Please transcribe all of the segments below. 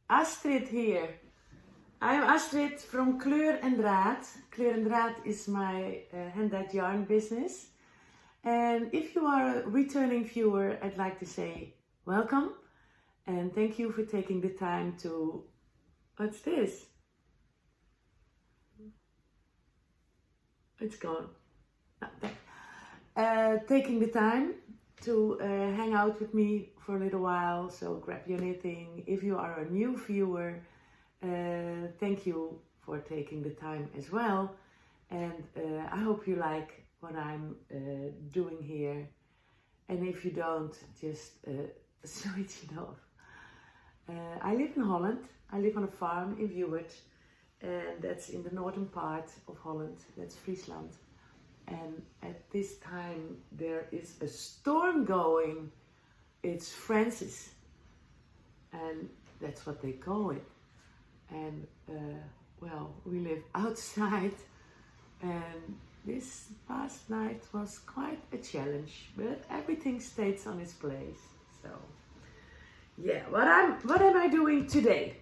Astrid here. I'm Astrid from Kleur and Draad. Kleur and Draad is my hand-dyed yarn business. And if you are a returning viewer, I'd like to say welcome and thank you for taking the time to... What's this? It's gone. Taking the time to hang out with me for a little while, so grab your knitting. If you are a new viewer, thank you for taking the time as well, and I hope you like what I'm doing here, and if you don't, just switch it off. I live in Holland. I live on a farm in Vught, and that's in the northern part of Holland. That's Friesland. And at this time there is a storm going. It's Francis, and that's what they call it. And well, we live outside, and this past night was quite a challenge, but everything stays on its place. So yeah, what am I doing today?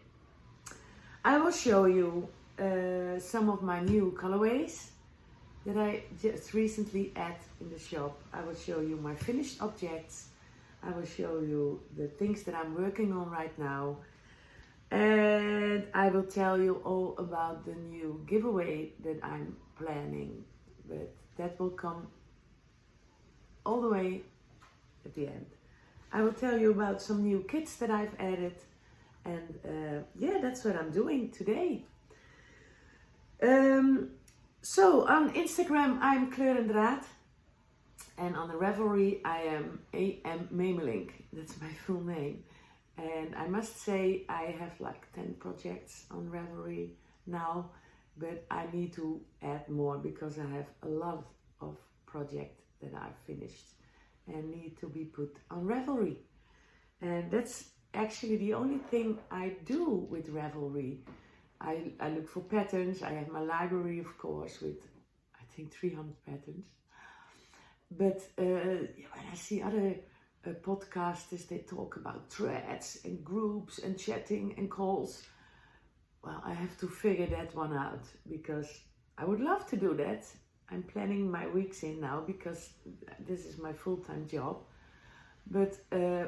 I will show you some of my new colorways that I just recently added in the shop. I will show you my finished objects. I will show you the things that I'm working on right now. And I will tell you all about the new giveaway that I'm planning. But that will come all the way at the end. I will tell you about some new kits that I've added. And yeah, that's what I'm doing today. So on Instagram I'm Kleur and Draad, and on the Ravelry I am ammemelink. That's my full name. And I must say I have like 10 projects on Ravelry now, but I need to add more because I have a lot of projects that I've finished and need to be put on Ravelry. And that's actually the only thing I do with Ravelry. I look for patterns. I have my library, of course, with I think 300 patterns. But when I see other podcasters, they talk about threads and groups and chatting and calls. Well, I have to figure that one out because I would love to do that. I'm planning my weeks in now because this is my full-time job. But I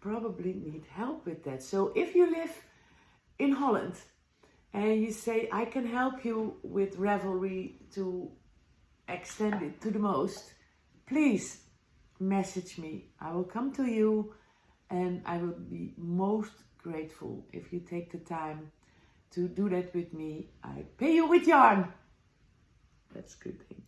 probably need help with that. So if you live in Holland, and you say, I can help you with Ravelry to extend it to the most, please message me. I will come to you, and I will be most grateful if you take the time to do that with me. I pay you with yarn. That's a good thing.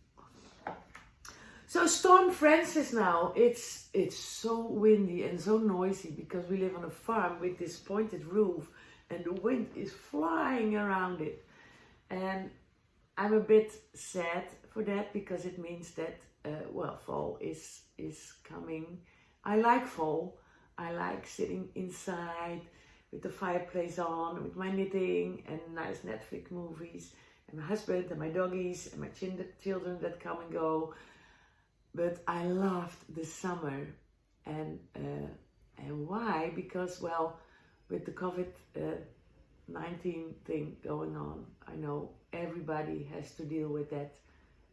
So Storm Francis now, it's so windy and so noisy because we live on a farm with this pointed roof, and the wind is flying around it. And I'm a bit sad for that because it means that, well, fall is coming. I like fall. I like sitting inside with the fireplace on, with my knitting and nice Netflix movies, and my husband and my doggies and my children that come and go. But I loved the summer. And why? Because, well, with the COVID-19 thing going on, I know everybody has to deal with that,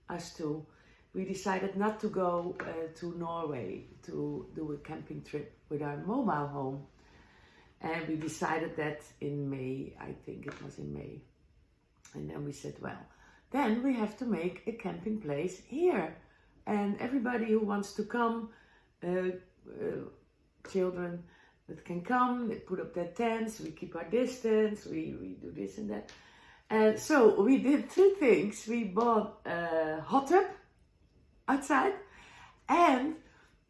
us too. We decided not to go to Norway to do a camping trip with our mobile home. And we decided that in May, I think it was in May. And then we said, well, then we have to make a camping place here. And everybody who wants to come, children that can come, they put up their tents, we keep our distance, we do this and that. And so we did two things. We bought a hot tub outside, and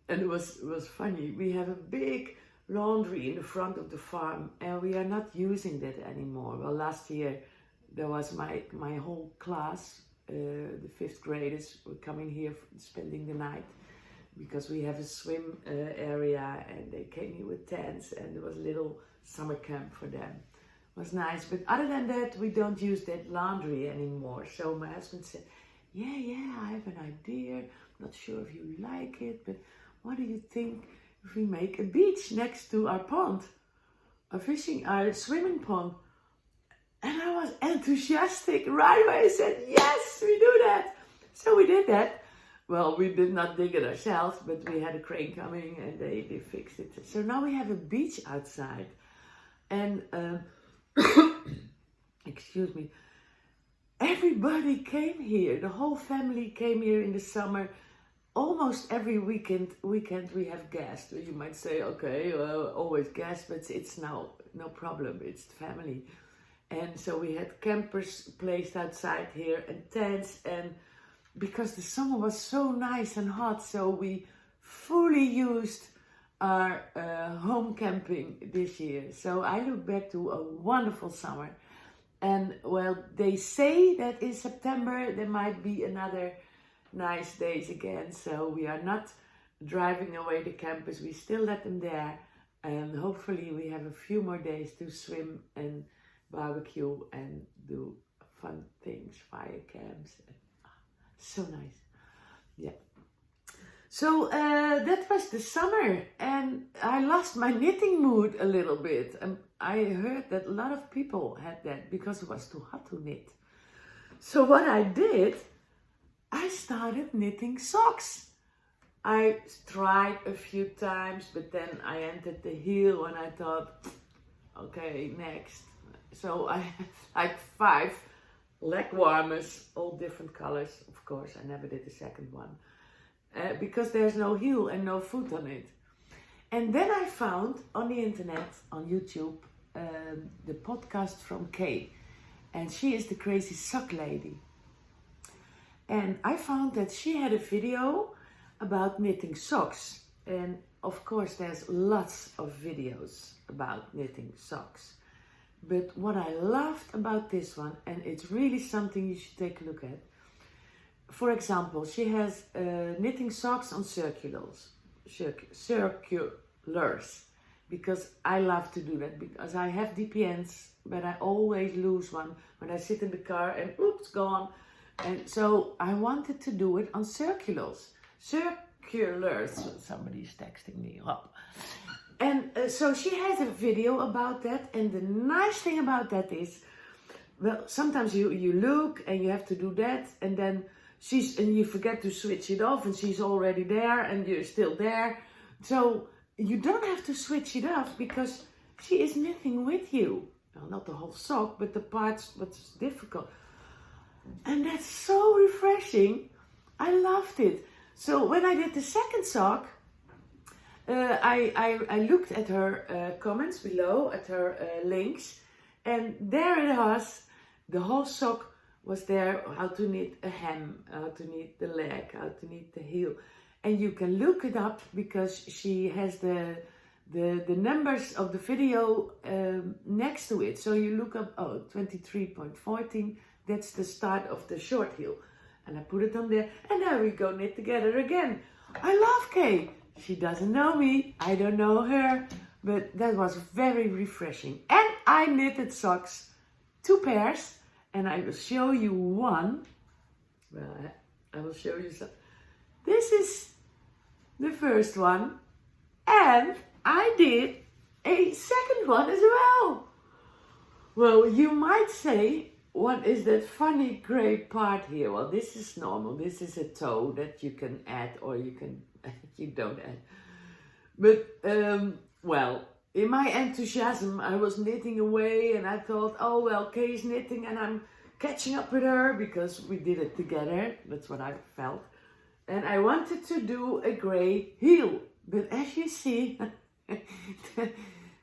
it was funny. We have a big laundry in the front of the farm, and we are not using that anymore. Well, last year there was my whole class, the 5th graders were coming here spending the night, because we have a swim area, and they came here with tents, and there was a little summer camp for them. It was nice, but other than that, we don't use that laundry anymore. So my husband said, yeah, I have an idea. I'm not sure if you like it, but what do you think if we make a beach next to our pond? fishing our swimming pond. And I was enthusiastic right away. I said, yes, we do that. So we did that. Well, we did not dig it ourselves, but we had a crane coming and they fixed it. So now we have a beach outside. And, excuse me, everybody came here. The whole family came here in the summer. Almost every weekend we have guests. You might say, okay, always guests, but it's no problem. It's family. And so we had campers placed outside here and tents, and because the summer was so nice and hot, so we fully used our home camping this year. So I look back to a wonderful summer. And well, they say that in September there might be another nice days again. So we are not driving away the campers. We still let them there. And hopefully we have a few more days to swim and barbecue and do fun things, fire camps. So nice. Yeah. So that was the summer, and I lost my knitting mood a little bit. And I heard that a lot of people had that because it was too hot to knit. So what I did, I started knitting socks. I tried a few times, but then I entered the heel and I thought, okay, next. So I have like 5 leg warmers, all different colors. Of course, I never did the second one because there's no heel and no foot on it. And then I found on the internet, on YouTube, the podcast from Kay. And she is the crazy sock lady. And I found that she had a video about knitting socks. And of course, there's lots of videos about knitting socks. But what I loved about this one, and it's really something you should take a look at. For example, she has knitting socks on circulars, because I love to do that, because I have DPNs, but I always lose one when I sit in the car and oops, gone. And so I wanted to do it on circulars. Somebody's texting me. Oh. And so she has a video about that, and the nice thing about that is, well, sometimes you look and you have to do that, and then you forget to switch it off, and she's already there, and you're still there. So you don't have to switch it off because she is knitting with you. Well, not the whole sock, but the parts what's difficult. And that's so refreshing. I loved it. So when I did the second sock, I looked at her comments below, at her links, and there it was. The whole sock was there, how to knit a hem, how to knit the leg, how to knit the heel. And you can look it up because she has the numbers of the video next to it. So you look up, 23.14, that's the start of the short heel. And I put it on there, and now we go knit together again. I love Kay. She doesn't know me, I don't know her, but that was very refreshing. And I knitted socks, 2 pairs, and I will show you one. Well, I will show you some. This is the first one, and I did a second one as well. Well, you might say, what is that funny gray part here? Well, this is normal. This is a toe that you can add, or you don't add. But, well, in my enthusiasm, I was knitting away, and I thought, oh, well, Kay is knitting, and I'm catching up with her because we did it together. That's what I felt. And I wanted to do a gray heel. But as you see, the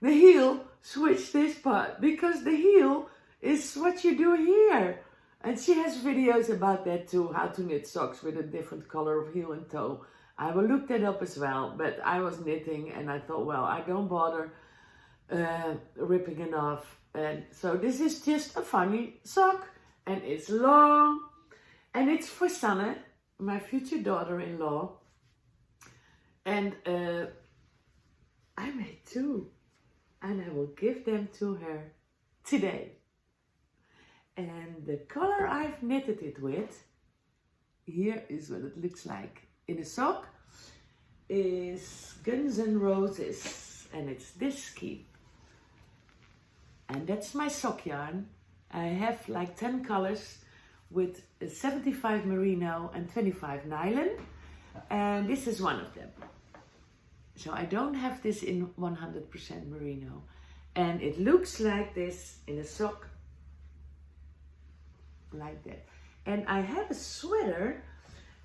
heel switched this part, because the heel is what you do here. And she has videos about that too, how to knit socks with a different color of heel and toe. I will look that up as well, but I was knitting and I thought, well, I don't bother ripping it off. And so this is just a funny sock, and it's long, and it's for Sanne, my future daughter-in-law. And I made 2, and I will give them to her today. And the color I've knitted it with, here is what it looks like in a sock, is Guns N' Roses, and it's this scheme. And that's my sock yarn. I have like 10 colors with 75 merino and 25 nylon. And this is one of them. So I don't have this in 100% merino. And it looks like this in a sock. Like that. And I have a sweater,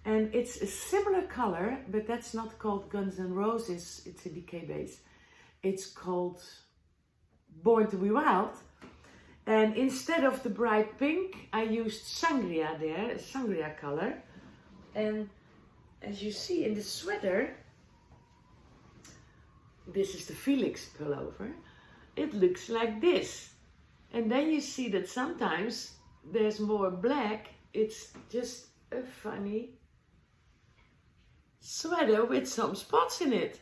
and it's a similar color, but that's not called Guns N' Roses. It's a DK base. It's called Born to Be Wild. And instead of the bright pink, I used sangria there, a sangria color. And as you see in the sweater, this is the Felix pullover. It looks like this. And then you see that sometimes there's more black. It's just a funny sweater with some spots in it.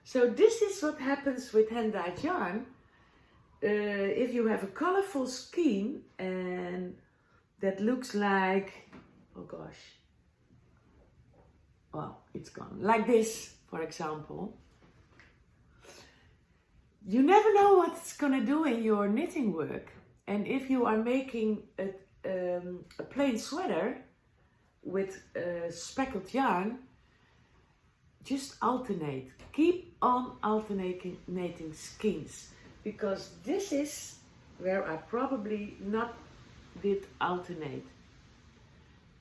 So this is what happens with hand-dyed yarn. If you have a colorful skein and that looks like, oh gosh, well, it's gone. Like this, for example. You never know what it's gonna do in your knitting work. And if you are making a plain sweater with speckled yarn, just alternate. Keep on alternating skeins, because this is where I probably not did alternate.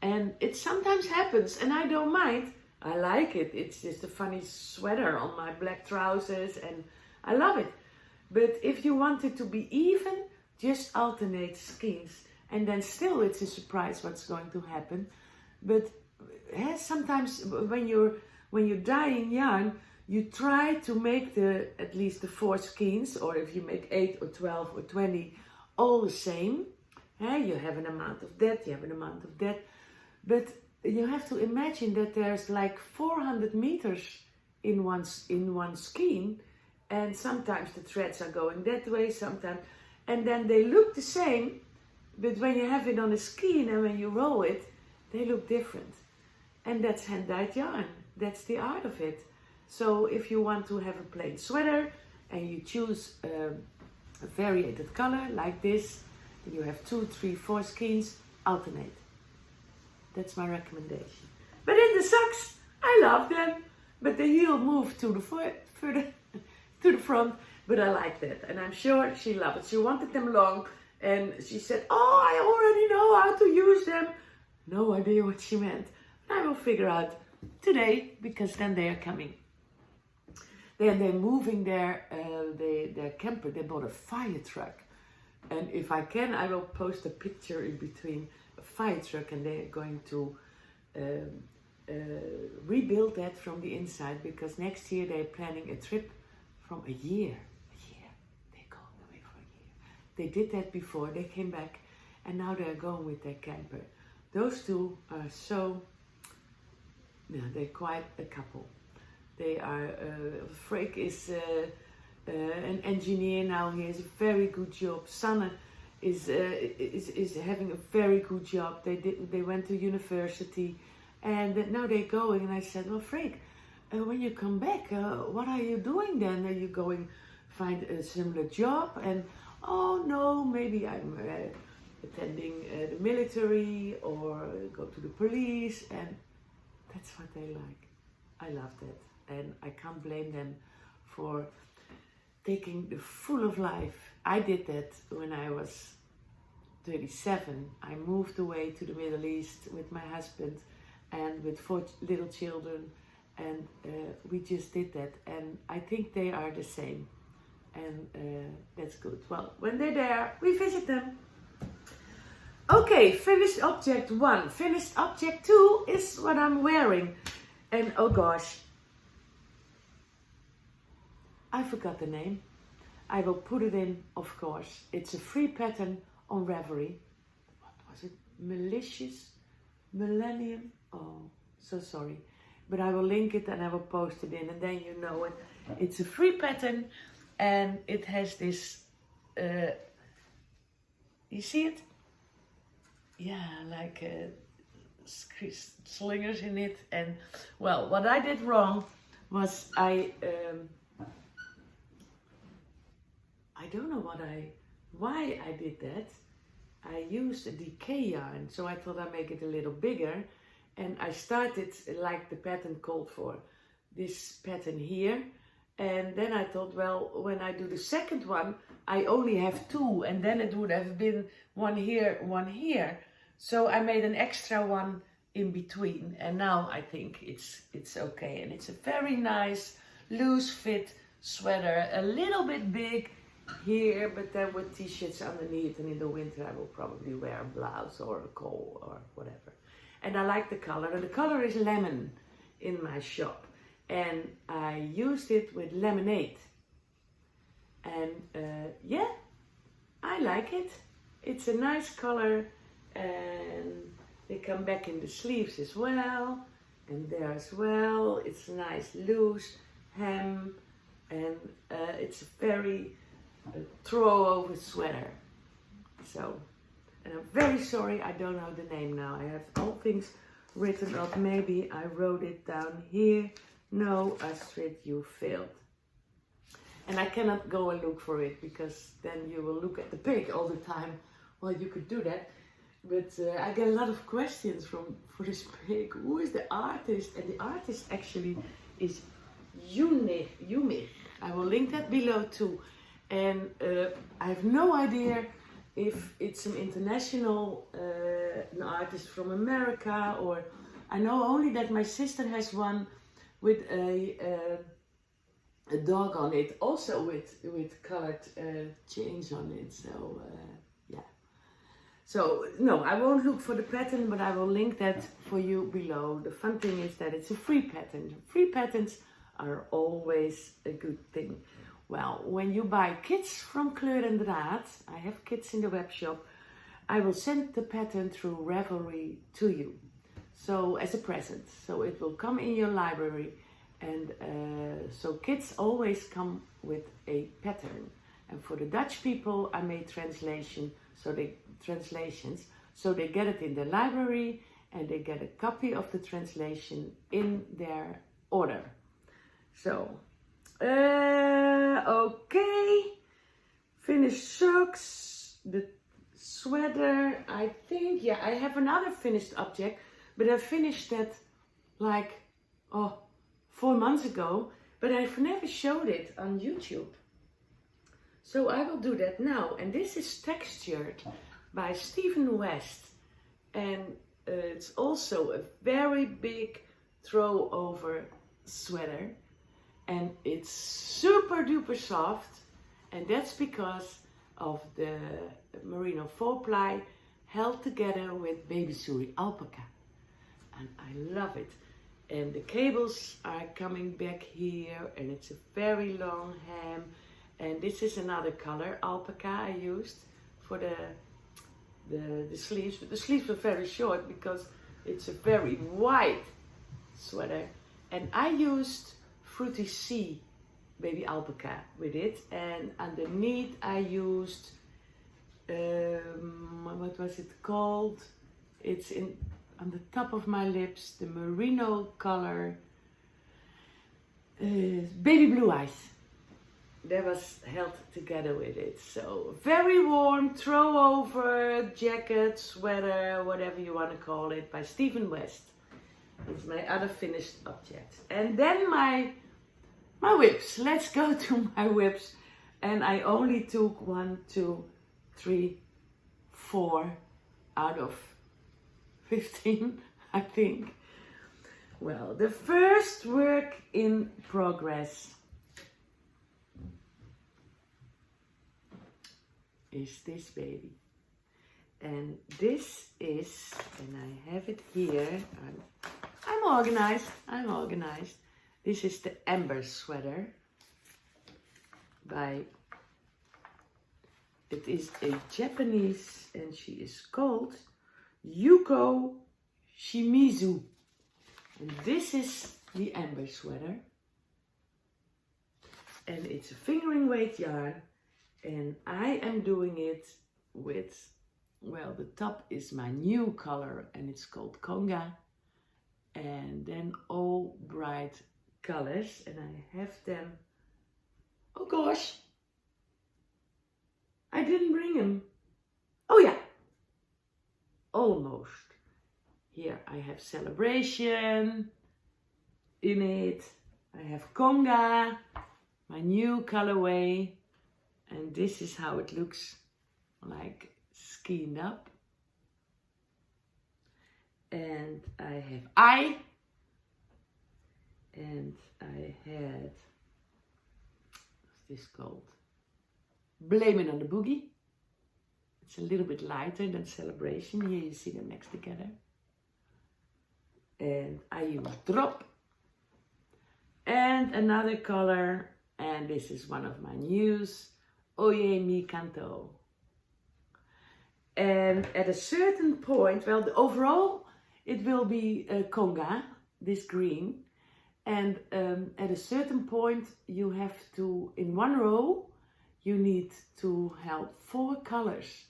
And it sometimes happens, and I don't mind. I like it. It's just a funny sweater on my black trousers, and I love it. But if you want it to be even, just alternate skeins, and then still it's a surprise what's going to happen. But sometimes when you're dyeing yarn, you try to make at least the 4 skeins, or if you make 8 or 12 or 20, all the same. You have an amount of that, you have an amount of that. But you have to imagine that there's like 400 meters in one skein, and sometimes the threads are going that way, sometimes. And then they look the same, but when you have it on a skein and when you roll it, they look different. And that's hand-dyed yarn. That's the art of it. So if you want to have a plain sweater and you choose a variated color like this, and you have 2, 3, 4 skeins, alternate. That's my recommendation. But in the socks, I love them. But the heel moved to the front. But I like that, and I'm sure she loved it. She wanted them long, and she said, "Oh, I already know how to use them." No idea what she meant. I will figure out today, because then they are coming. Then they're moving their camper. They bought a fire truck, and if I can, I will post a picture in between a fire truck, and they're going to rebuild that from the inside, because next year they're planning a trip from a year. They're going away for a year. They did that before. They came back, and now they're going with their camper. Those two are so, they're quite a couple. They are, Freek is an engineer now. He has a very good job. Sanne is having a very good job. They went to university, and now they're going. And I said, well, Freek, when you come back, what are you doing then? Are you going find a similar job? And oh no, maybe I'm attending the military or go to the police. And that's what they like. I love that, and I can't blame them for taking the full of life. I did that when I was 37. I moved away to the Middle East with my husband and with 4 little children. And we just did that, and I think they are the same, and that's good. Well, when they're there, we visit them. Okay, finished object 1. Finished object 2 is what I'm wearing, and oh gosh, I forgot the name. I will put it in, of course. It's a free pattern on Ravelry. What was it? Millennium? Oh, so sorry. But I will link it and I will post it in, and then you know it. It's a free pattern, and it has this, you see it? Yeah, like slingers in it. And well, what I did wrong was I I don't know why I did that. I used a decay yarn, so I thought I'd make it a little bigger, and I started like the pattern called for, this pattern here, and then I thought, well, when I do the second one, I only have 2, and then it would have been one here, so I made an extra one in between, and now I think it's okay, and it's a very nice loose fit sweater, a little bit big here, but then with t-shirts underneath, and in the winter I will probably wear a blouse or a coat or whatever. And I like the color, and the color is lemon in my shop, and I used it with lemonade, and yeah, I like it. It's a nice color, and they come back in the sleeves as well, and there as well. It's a nice loose hem, and it's a very throw over sweater. So, and I'm very sorry I don't know the name now. I have all things written up. Maybe I wrote it down here. No, Astrid, you failed. And I cannot go and look for it, because then you will look at the pig all the time. Well, you could do that, but I get a lot of questions for this pig. Who is the artist? And the artist actually is Yumich. I will link that below too. And I have no idea if it's an international an artist from America, or I know only that my sister has one with a dog on it, also with colored chains on it. So yeah. So no, I won't look for the pattern, but I will link that for you below. The fun thing is that it's a free pattern. Free patterns are always a good thing. Well, when you buy kits from Kleur and Draad, I have kits in the web shop, I will send the pattern through Ravelry to you. So as a present, so it will come in your library, and so kits always come with a pattern. And for the Dutch people, I made translations, so they get it in the library, and they get a copy of the translation in their order. So, okay, finished socks, the sweater, I think, yeah, I have another finished object, but I finished that like, 4 months ago, but I've never showed it on YouTube. So I will do that now, and this is textured by Stephen West, and it's also a very big throw over sweater. And it's super duper soft, and that's because of the merino 4-ply held together with baby suri alpaca, and I love it. And the cables are coming back here, and it's a very long hem, and this is another color alpaca I used for the sleeves, but the sleeves were very short because it's a very wide sweater, and I used Fruity Sea baby alpaca with it, and underneath I used what was it called? It's on the top of my lips, the merino color, baby blue eyes. That was held together with it. So very warm throw over jacket, sweater, whatever you want to call it, by Stephen West. It's my other finished object. And then my whips. Let's go to my whips. And I only took 1, 2, 3, 4 out of 15, I think. Well, the first work in progress is this baby. And this is, and I have it here, I'm organized. This is the Amber sweater by, it is a Japanese, and she is called Yuko Shimizu. And this is the Amber sweater. And it's a fingering weight yarn, and I am doing it with, well, the top is my new color, and it's called Konga. And then all bright colors, and I have them, oh gosh, I didn't bring him. Oh yeah, almost. Here I have Celebration in it. I have Conga, my new colorway. And this is how it looks like skinned up. And I have I. And I had, what's this called? Blame It on the Boogie. It's a little bit lighter than Celebration. Here you see them next together. And I use Drop. And another color, and this is one of my news, Oye Mi Canto. And at a certain point, well, overall it will be Conga, this green. And at a certain point you have to, in one row, you need to have 4 colors.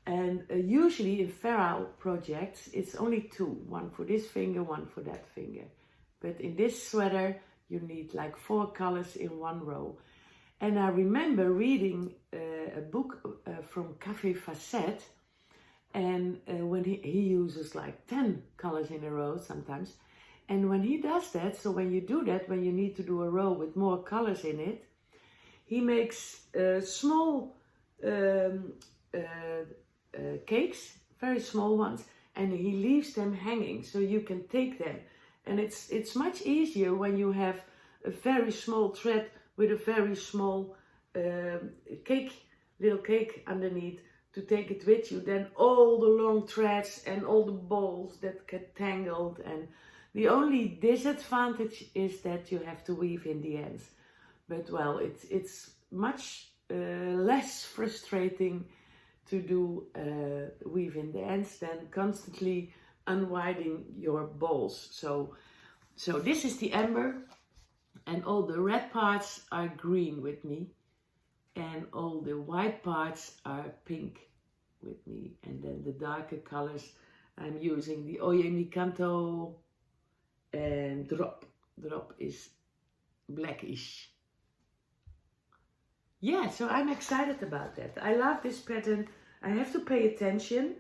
And usually in feral projects, it's only 2. One for this finger, one for that finger. But in this sweater, you need like 4 colors in one row. And I remember reading a book from Café Facette. And when he uses like 10 colors in a row sometimes. And when he does that, so when you do that, when you need to do a row with more colors in it, he makes small cakes, very small ones, and he leaves them hanging so you can take them. And it's much easier when you have a very small thread with a very small little cake underneath to take it with you than all the long threads and all the balls that get tangled. And the only disadvantage is that you have to weave in the ends. But well, it's much less frustrating to do weave in the ends than constantly unwinding your balls. So this is the amber, and all the red parts are green with me, and all the white parts are pink with me. And then the darker colors, I'm using the Oye Mi Canto and Drop. Drop is blackish. Yeah, so I'm excited about that. I love this pattern. I have to pay attention,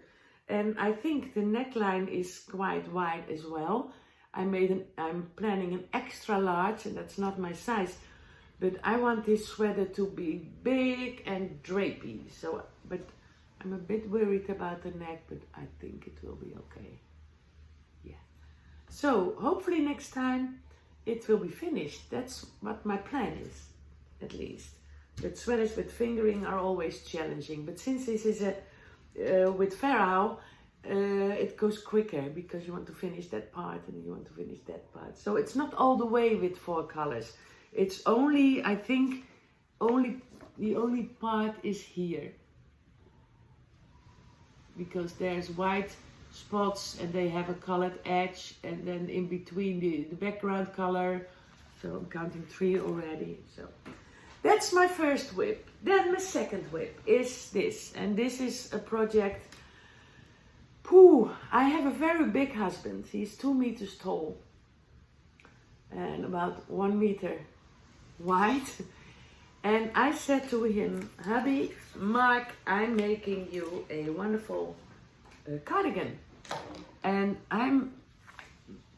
and I think the neckline is quite wide as well. I'm planning an extra large, and that's not my size, but I want this sweater to be big and drapey. So, but I'm a bit worried about the neck, but I think it will be okay. Yeah. So hopefully next time it will be finished. That's what my plan is, at least. But sweaters with fingering are always challenging. But since this is with feral, it goes quicker because you want to finish that part and you want to finish that part. So it's not all the way with 4 colors. It's only, I think, the only part is here. Because there's white spots and they have a colored edge, and then in between the background color. So I'm counting 3 already. So that's my first whip. Then my second whip is this. And this is a project. I have a very big husband. He's 2 meters tall and about 1 meter wide. And I said to him, hubby, Mark, I'm making you a wonderful cardigan. And I'm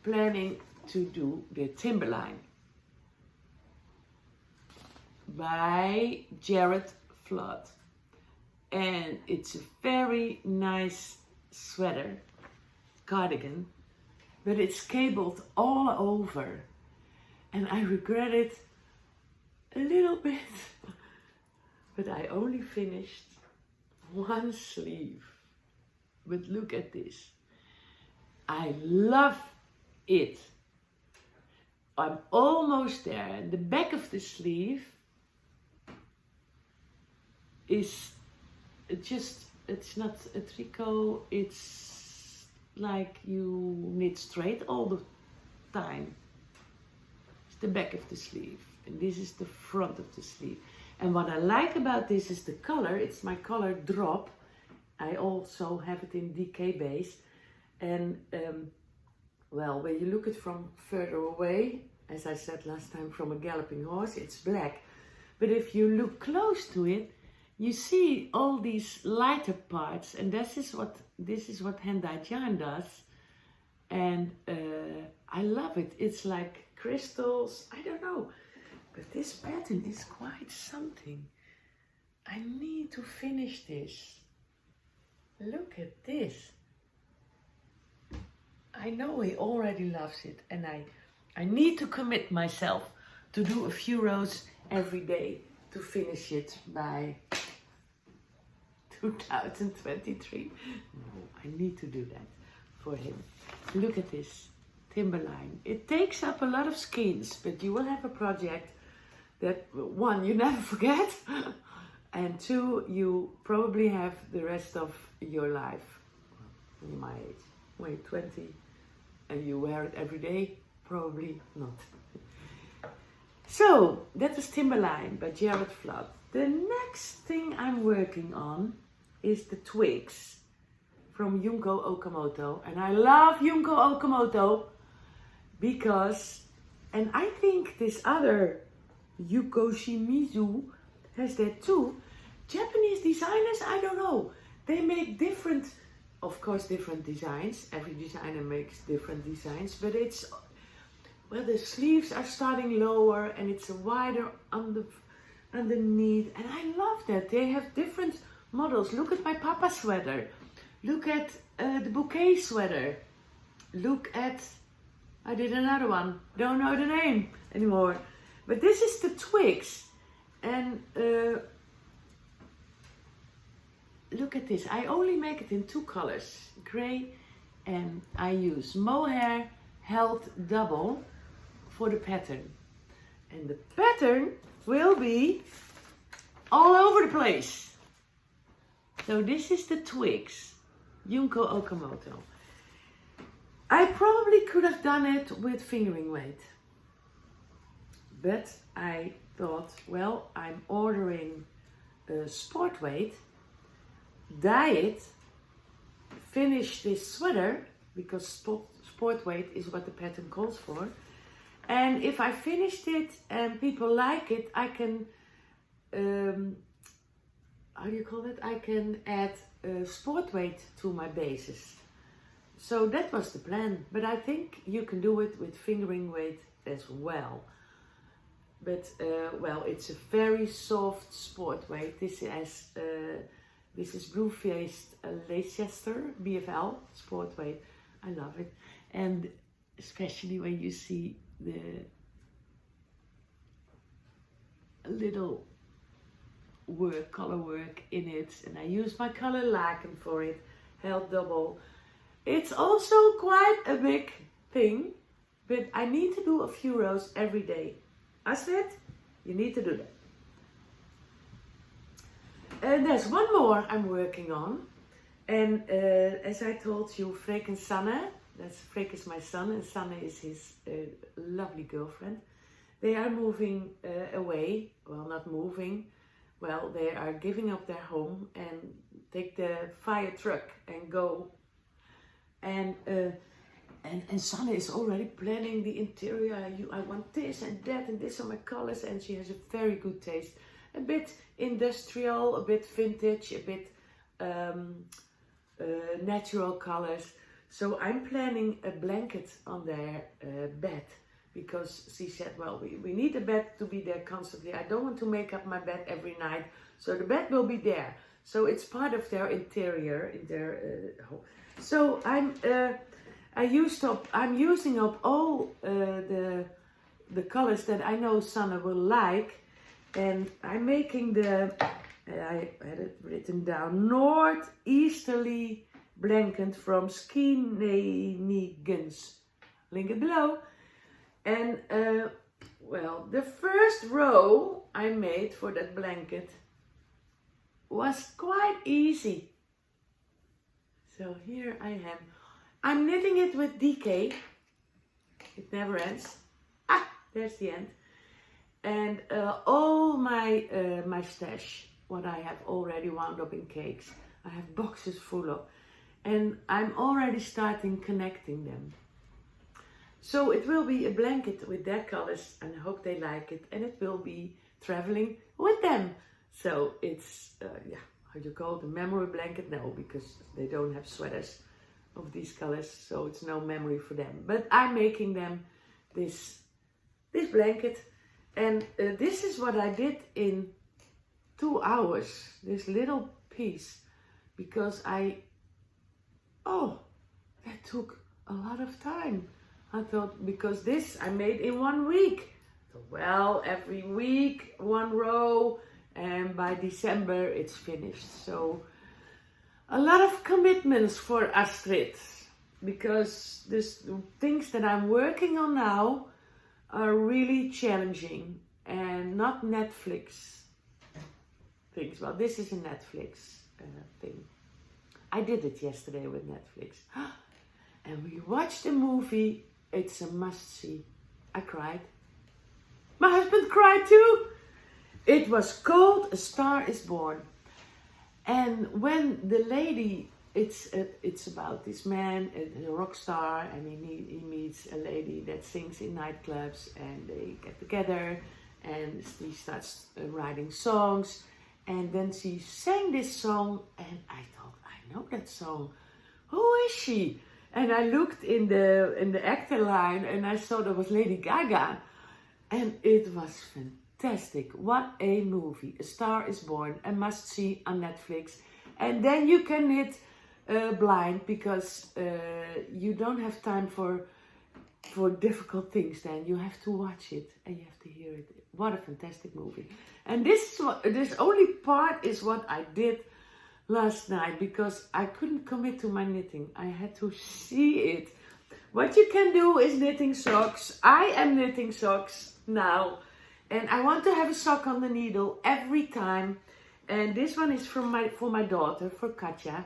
planning to do the Timberline by Jared Flood. And it's a very nice sweater, cardigan, but it's cabled all over. And I regret it a little bit, but I only finished 1 sleeve. But look at this. I love it. I'm almost there. And the back of the sleeve is it's not a tricot, it's like you knit straight all the time. It's the back of the sleeve. And this is the front of the sleeve. And what I like about this is the color. It's my color Drop. I also have it in DK base. And well, when you look at from further away, as I said last time, from a galloping horse, it's black. But if you look close to it, you see all these lighter parts, and this is what hand-dyed yarn does, and I love it. It's like crystals, I don't know, but this pattern is quite something. I need to finish this. Look at this. I know he already loves it, and I need to commit myself to do a few rows every day to finish it by 2023. No, I need to do that for him. Look at this timberline. It takes up a lot of skeins, but you will have a project that, one, you never forget, and two, you probably have the rest of your life. In my age, wait, 20, and you wear it every day? Probably not. So, that is Timberline by Jared Flood. The next thing I'm working on is the twigs from Junko Okamoto. And I love Junko Okamoto because, and I think this other Yuko Shimizu has that too. Japanese designers, I don't know. They make different, of course, different designs. Every designer makes different designs, but it's, well, the sleeves are starting lower and it's wider underneath. And I love that. They have different models. Look at my Papa sweater. Look at the bouquet sweater. Look at, I did another one. Don't know the name anymore. But this is the twigs. And look at this. I only make it in two colors, gray, and I use mohair held double for the pattern. And the pattern will be all over the place. So this is the twigs, Junko Okamoto. I probably could have done it with fingering weight, but I thought, well, I'm ordering a sport weight, dye it, finish this sweater, because sport weight is what the pattern calls for. And if I finished it and people like it, I can, how do you call it? I can add sport weight to my bases. So that was the plan. But I think you can do it with fingering weight as well. But, well, it's a very soft sport weight. This is blue-faced Leicester BFL sport weight. I love it. And especially when you see the little work, color work in it, and I use my color lichen for it, held double. It's also quite a big thing, but I need to do a few rows every day. Astrid, you need to do that. And there's one more I'm working on, and as I told you, Freek and Sanne, Freek is my son and Sanne is his lovely girlfriend. They are moving away, well, not moving, well, they are giving up their home and take the fire truck and go. And Sanne is already planning the interior. I want this and that, and this are my colors, and she has a very good taste. A bit industrial, a bit vintage, a bit natural colors. So I'm planning a blanket on their bed, because she said, well, we need a bed to be there constantly. I don't want to make up my bed every night, so the bed will be there. So it's part of their interior, in their home. So I'm using up all the colors that I know Sanne will like, and I'm making I had it written down, northeasterly blanket from Skinnigens. Link it below. And well, the first row I made for that blanket was quite easy. So here I am. I'm knitting it with DK. It never ends. Ah, there's the end. And all my my stash, what I have already wound up in cakes, I have boxes full of, and I'm already starting connecting them. So it will be a blanket with their colors, and I hope they like it, and it will be traveling with them. So it's, how do you call it, a memory blanket? No, because they don't have sweaters of these colors, so it's no memory for them. But I'm making them this blanket, and this is what I did in 2 hours, this little piece, because that took a lot of time. I thought, because this I made in 1 week. So, well, every week, 1 row, and by December it's finished. So a lot of commitments for Astrid, because the things that I'm working on now are really challenging and not Netflix things. Well, this is a Netflix thing. I did it yesterday with Netflix. And we watched a movie. It's a must-see. I cried. My husband cried too. It was called A Star Is Born. And when the lady, it's about this man, a rock star, and he meets a lady that sings in nightclubs, and they get together, and he starts writing songs, and then she sang this song, and I thought, I know that song. Who is she? And I looked in the actor line, and I saw there was Lady Gaga, and it was fantastic. What a movie. A Star Is Born, a must-see on Netflix. And then you can knit blind, because you don't have time for difficult things then. You have to watch it and you have to hear it. What a fantastic movie. And this only part is what I did last night, because I couldn't commit to my knitting. I had to see it. What you can do is knitting socks. I am knitting socks now. And I want to have a sock on the needle every time. And this one is for my daughter, for Katja.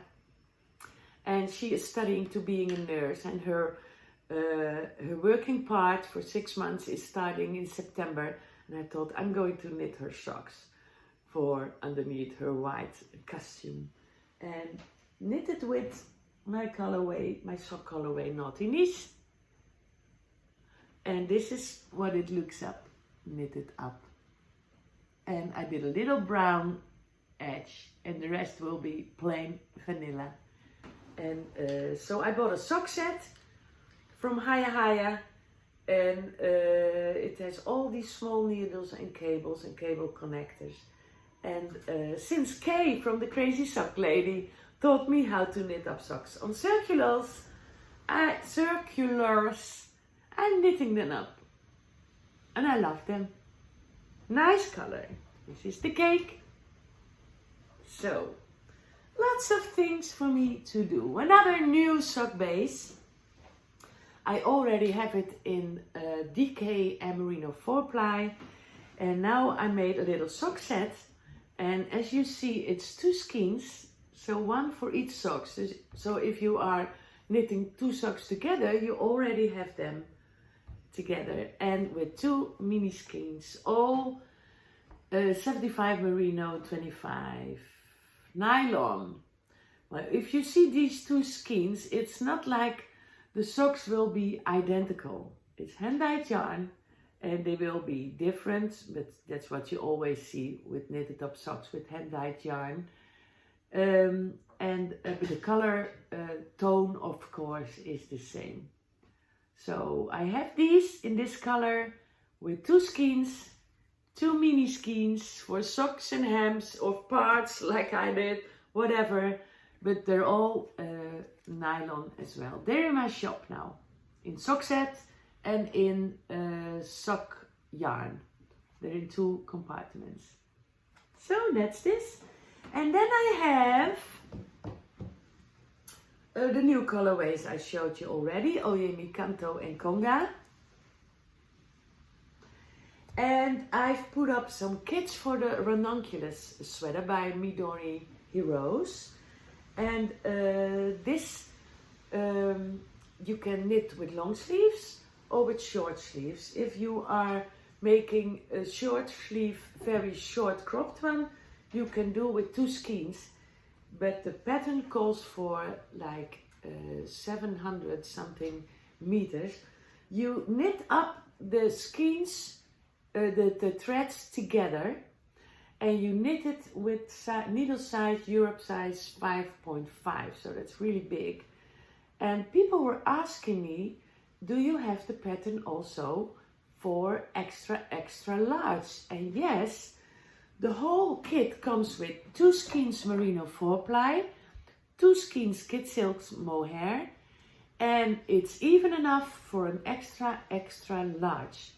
And she is studying to being a nurse. And her working part for 6 months is starting in September. And I thought, I'm going to knit her socks for underneath her white costume. And knit it with my colorway, my sock colorway, Naughty Niche. And this is what it looks up. Knitted up, and I did a little brown edge, and the rest will be plain vanilla. And so I bought a sock set from Haya, and it has all these small needles and cables and cable connectors. And since Kay from the Crazy Sock Lady taught me how to knit up socks on circulars, I'm knitting them up. And I love them. Nice color. This is the cake. So, lots of things for me to do. Another new sock base. I already have it in DK Merino 4-ply. And now I made a little sock set. And as you see, it's 2 skeins. So 1 for each sock. So if you are knitting 2 socks together, you already have them together, and with 2 mini skeins, all 75 merino, 25 nylon. Well, if you see these 2 skeins, it's not like the socks will be identical. It's hand-dyed yarn, and they will be different, but that's what you always see with knitted up socks with hand-dyed yarn. But the color tone, of course, is the same. So I have these in this color with 2 skeins, 2 mini skeins for socks and hems or parts like I did, whatever. But they're all nylon as well. They're in my shop now, in sock set and in sock yarn. They're in 2 compartments. So that's this. And then I have the new colorways I showed you already, Oyemi Kanto and Konga. And I've put up some kits for the ranunculus sweater by Midori Heroes. And this you can knit with long sleeves or with short sleeves. If you are making a short sleeve, very short cropped one, you can do with 2 skeins. But the pattern calls for like 700 something meters. You knit up the skeins, the threads together, and you knit it with needle size, Europe size 5.5, so that's really big. And people were asking me, do you have the pattern also for extra, extra large? And yes, the whole kit comes with 2 skeins merino 4-ply, 2 skeins kid silks mohair, and it's even enough for an extra, extra large.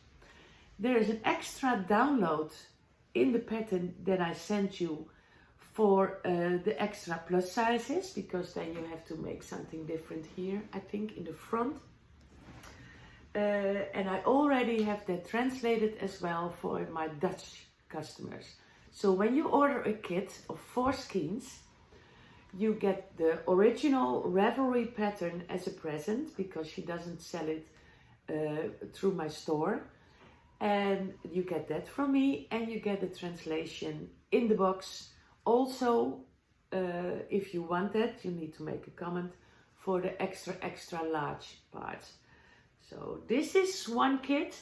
There is an extra download in the pattern that I sent you for the extra plus sizes, because then you have to make something different here, I think, in the front. And I already have that translated as well for my Dutch customers. So when you order a kit of 4 skeins, you get the original Ravelry pattern as a present, because she doesn't sell it through my store. And you get that from me, and you get the translation in the box. Also, if you want that, you need to make a comment for the extra, extra large parts. So this is one kit.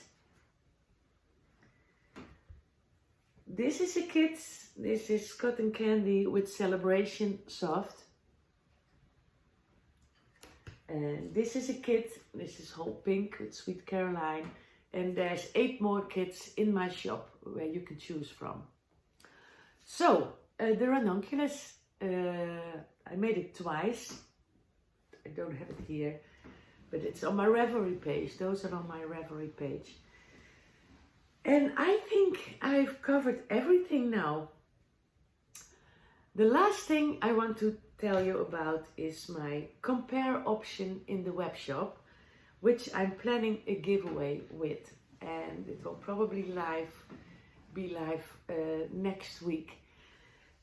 This is a kit. This is cotton candy with celebration soft. And this is a kit. This is whole pink with Sweet Caroline. And there's 8 more kits in my shop where you can choose from. So the ranunculus, I made it twice. I don't have it here, but it's on my Ravelry page. Those are on my Ravelry page. And I think I've covered everything now. The last thing I want to tell you about is my compare option in the web shop, which I'm planning a giveaway with, and it will probably be live next week.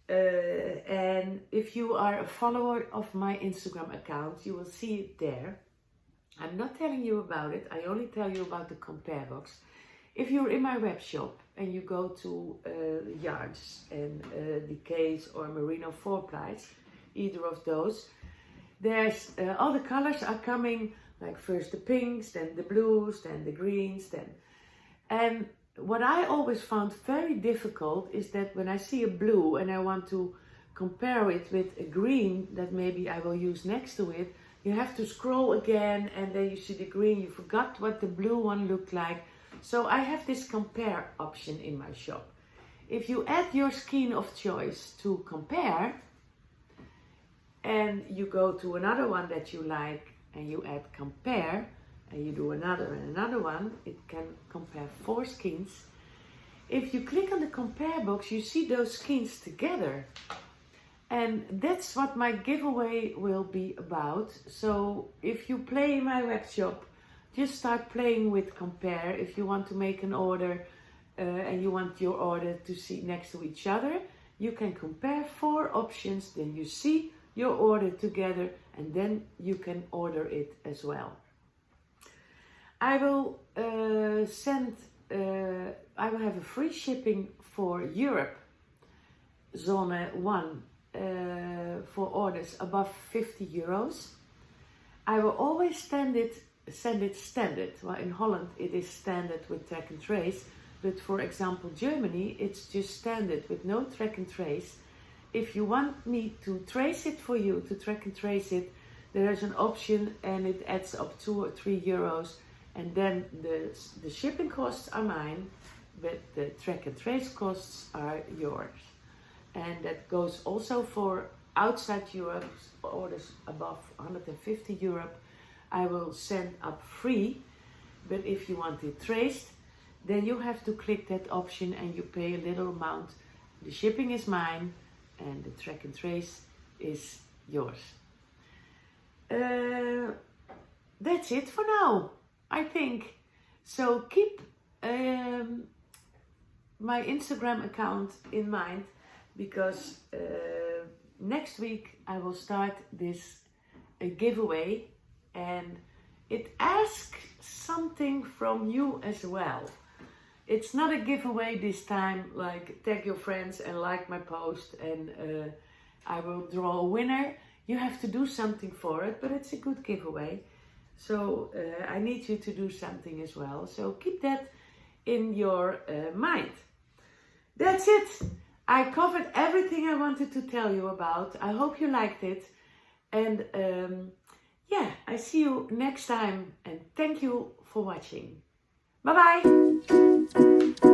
And if you are a follower of my Instagram account, you will see it there. I'm not telling you about it, I only tell you about the compare box. If you're in my web shop and you go to yards and decays or merino 4-plies, either of those, there's all the colors are coming, like first the pinks, then the blues, then the greens, and what I always found very difficult is that when I see a blue and I want to compare it with a green that maybe I will use next to it, you have to scroll again, and then you see the green, you forgot what the blue one looked like. So I have this compare option in my shop. If you add your skein of choice to compare, and you go to another one that you like, and you add compare, and you do another and another one, it can compare 4 skeins. If you click on the compare box, you see those skeins together. And that's what my giveaway will be about. So if you play in my web shop, just start playing with compare. If you want to make an order and you want your order to see next to each other, you can compare 4 options, then you see your order together, and then you can order it as well. I will I will have a free shipping for Europe, Zone 1, for orders above 50 euros. I will always send it standard. Well, in Holland it is standard with track and trace, but for example Germany, it's just standard with no track and trace. If you want me to trace it for you, to track and trace it, there is an option and it adds up 2 or 3 euros, and then the shipping costs are mine, but the track and trace costs are yours. And that goes also for outside Europe, orders above 150 Europe. I will send up free, but if you want it traced, then you have to click that option and you pay a little amount. The shipping is mine and the track and trace is yours. That's it for now, I think. So keep my Instagram account in mind, because next week I will start this giveaway, and it asks something from you as well. It's not a giveaway this time, like tag your friends and like my post and I will draw a winner. You have to do something for it, but it's a good giveaway. So I need you to do something as well. So keep that in your mind. That's it. I covered everything I wanted to tell you about. I hope you liked it. And yeah, I see you next time. And thank you for watching. Bye bye.